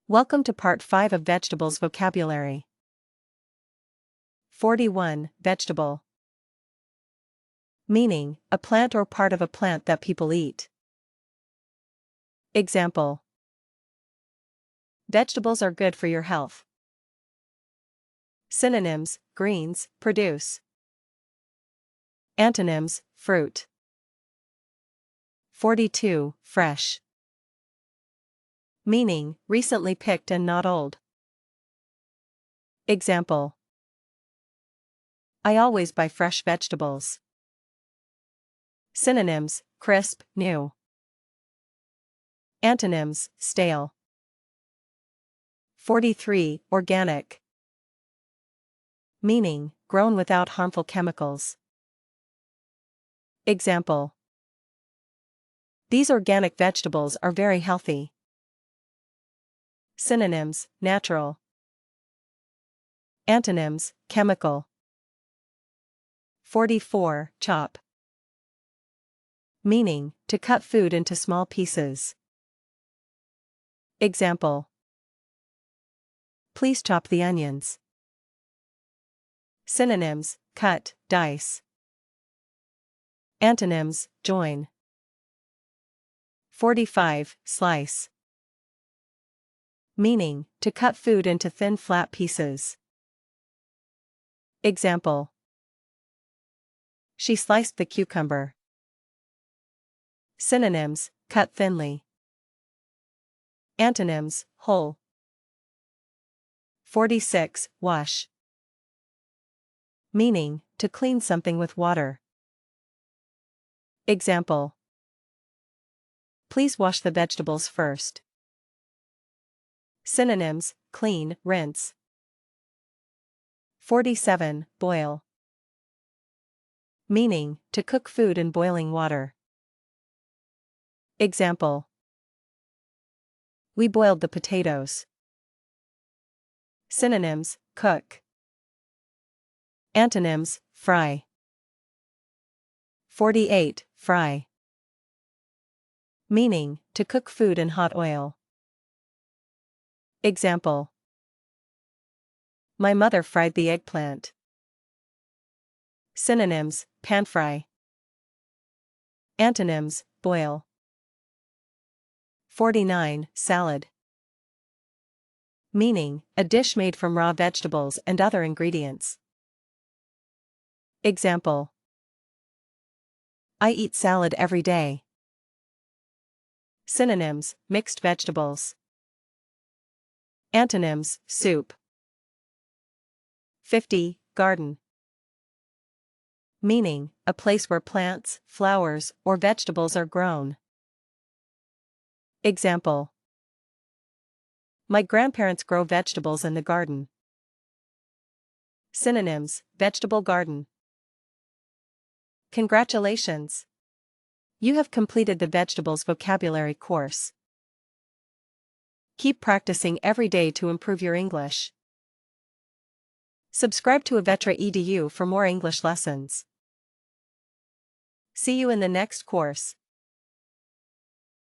Welcome to Part 5 of Vegetables Vocabulary. 41. Vegetable. Meaning, a plant or part of a plant that people eat. Example. Vegetables are good for your health. Synonyms: greens, produce. Antonyms: fruit. 42. Fresh. Meaning, recently picked and not old. Example. I always buy fresh vegetables. Synonyms: crisp, new. Antonyms: stale. 43. Organic. Meaning, grown without harmful chemicals. Example. These organic vegetables are very healthy. Synonyms: natural. Antonyms: chemical. 44. Chop. Meaning, to cut food into small pieces. Example. Please chop the onions. Synonyms: cut, dice. Antonyms: join. 45. Slice. Meaning, to cut food into thin flat pieces. Example. She sliced the cucumber. Synonyms: cut thinly. Antonyms: whole. 46. Wash. Meaning, to clean something with water. Example. Please wash the vegetables first. Synonyms: clean, rinse. 47. Boil. Meaning, to cook food in boiling water. Example. We boiled the potatoes. Synonyms: cook. Antonyms: fry. 48. Fry. Meaning, to cook food in hot oil. Example. My mother fried the eggplant. Synonyms: pan fry. Antonyms: boil. 49. Salad. Meaning, a dish made from raw vegetables and other ingredients. Example. I eat salad every day. Synonyms: mixed vegetables. Antonyms: soup. 50. Garden. Meaning, a place where plants, flowers, or vegetables are grown. Example. My grandparents grow vegetables in the garden. Synonyms: vegetable garden. Congratulations! You have completed the Vegetables Vocabulary course. Keep practicing every day to improve your English. Subscribe to AVETRA EDU for more English lessons. See you in the next course.